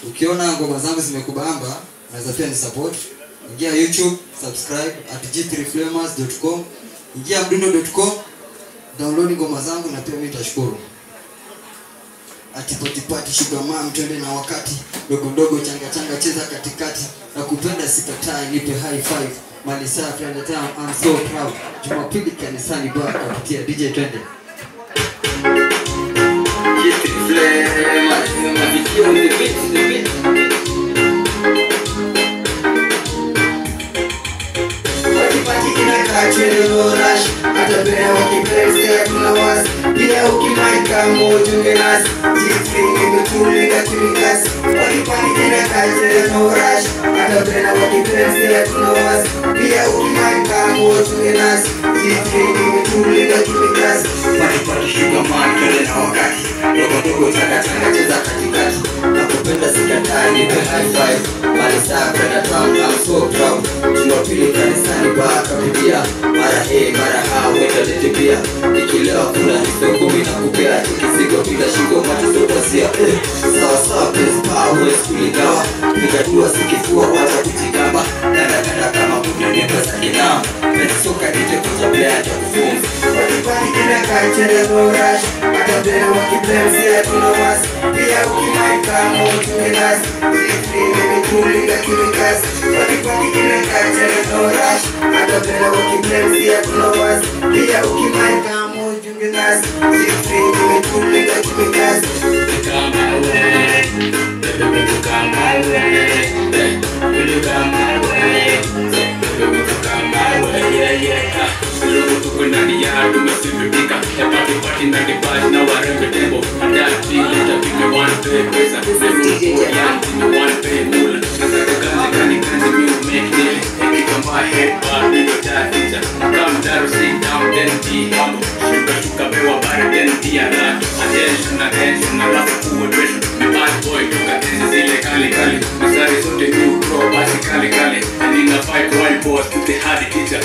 Ukiona ngoma zangu zimekubamba, unaweza pia ni support. Ingia YouTube, subscribe @g3flamers.com. Ingia mdundo.com, download ngoma zangu na pia mimi nitashukuru. Atipati sugar mom, twende na wakati. Dogo dogo changa cheza katikati. Na kupenda sikatai, nipe high five. Malisa friend town, I'm so proud. Jumapili kanisani baka kupitia DJ twende. Atapea wakipelea tunawasi pia ukimaika mojunge nasi G3 nimetuliga kimikasi wakipani kina kachele no rush atapea wakipelea tunawasi pia ukimaika mojunge nasi G3 nimetuliga kimikasi wakipani sugar man kele na wakati dogo changa cheza katikati nakupenda sikatai nipe high five Malisa friend town I'm so proud Jumapili kanisani baka kupitia mara mara weka letipia nikilewa kuna hizo kumi na kupea tukisigo bila shingo matizo pasia sawa pesa powers kuligawa nikadua sikifua wacha kuchikamba ganda kama kuna nipa za kinama pesa soka nite kujapea hata kufunza wakipani kina kachele no rush atapena wakiplemsia tunawasi pia ukimaika motunge nasi G3 nimetuliga kimikasi wakipani kina kachele no rush atapena wakiplemsia tunawasi pia ukimaika mojunge nasi G3 nimetuliga kimikasi Come my way, baby, come my way, will you come my way, baby, come my way, yeah. Lulu tuko ndani ya tumesifitika party na kipaji na warembe tembo adapti leta pick one pay pesa never yanti one pay mula kazi me make deal pick my head bar in the teacher come down sit down then be humble shuka bewa bar then be attention alafu kuwezesha bad boy tukatezi zile kali msari sote new pro basi kali nina fight wild boss to the hard teacher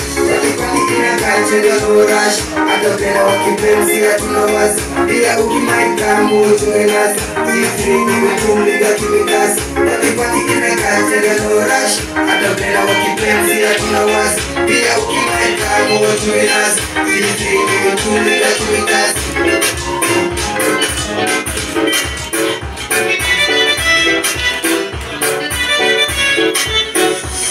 kachele no rush atapena wakipemsia tunawasi pia ukimaika mojunge nasi G3 nimetuliga kimikasi wakipati kina kachele no rush atapena wakipemsia tunawasi pia ukimaika mojunge nasi G3 nimetuliga kimikasi